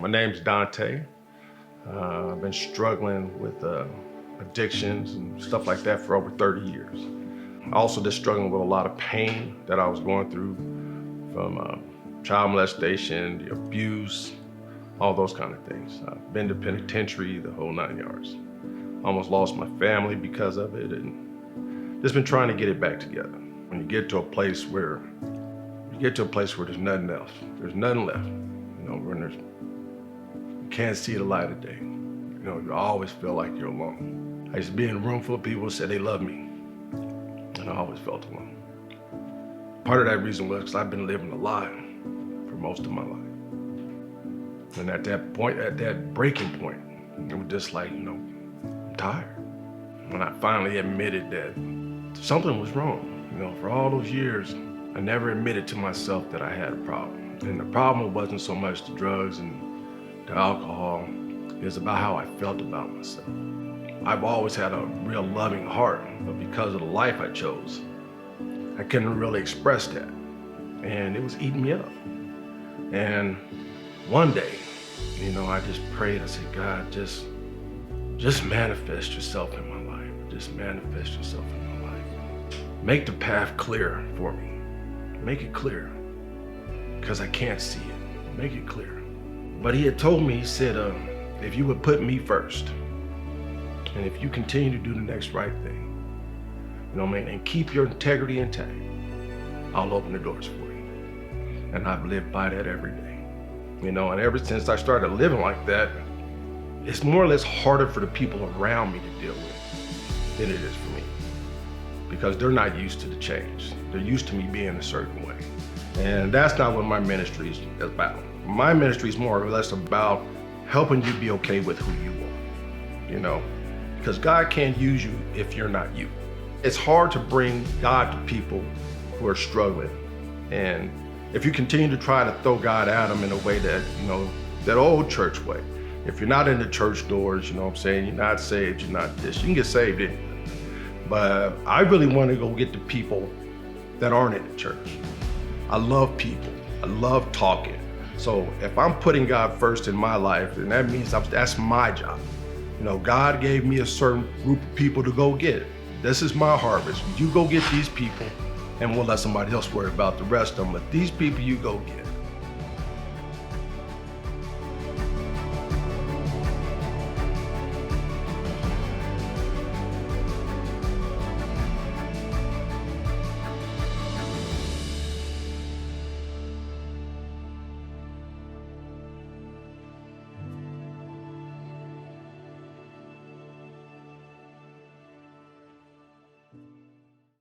My name's Dante. I've been struggling with addictions and stuff like that for over 30 years. Also just struggling with a lot of pain that I was going through from child molestation, the abuse, all those kind of things. I've been to penitentiary, the whole 9 yards. Almost lost my family because of it, and just been trying to get it back together. When you get to a place where there's nothing else, there's nothing left. When you can't see the light of day. You always feel like you're alone. I used to be in a room full of people who said they love me, and I always felt alone. Part of that reason was because I've been living a lie for most of my life. And at that point, at that breaking point, it was just like, I'm tired. When I finally admitted that something was wrong, for all those years, I never admitted to myself that I had a problem. And the problem wasn't so much the drugs and the alcohol, it was about how I felt about myself. I've always had a real loving heart, but because of the life I chose, I couldn't really express that. And it was eating me up. And one day, I just prayed, I said, God, just manifest yourself in my life. Just manifest yourself in my life. Make the path clear for me. Make it clear, because I can't see it. Make it clear. But he had told me, he said, if you would put me first, and if you continue to do the next right thing, and keep your integrity intact, I'll open the doors for you. And I've lived by that every day. And ever since I started living like that, it's more or less harder for the people around me to deal with than it is for me. Because they're not used to the change. They're used to me being a certain way. And that's not what my ministry is about. My ministry is more or less about helping you be okay with who you are, because God can't use you if you're not you. It's hard to bring God to people who are struggling. And if you continue to try to throw God at them in a way that, that old church way, if you're not in the church doors, you're not saved, you're not this, you can get saved anyway. But I really want to go get the people that aren't in the church. I love people. I love talking. So if I'm putting God first in my life, then that means that's my job. God gave me a certain group of people to go get. This is my harvest. You go get these people, and we'll let somebody else worry about the rest of them. But these people you go get.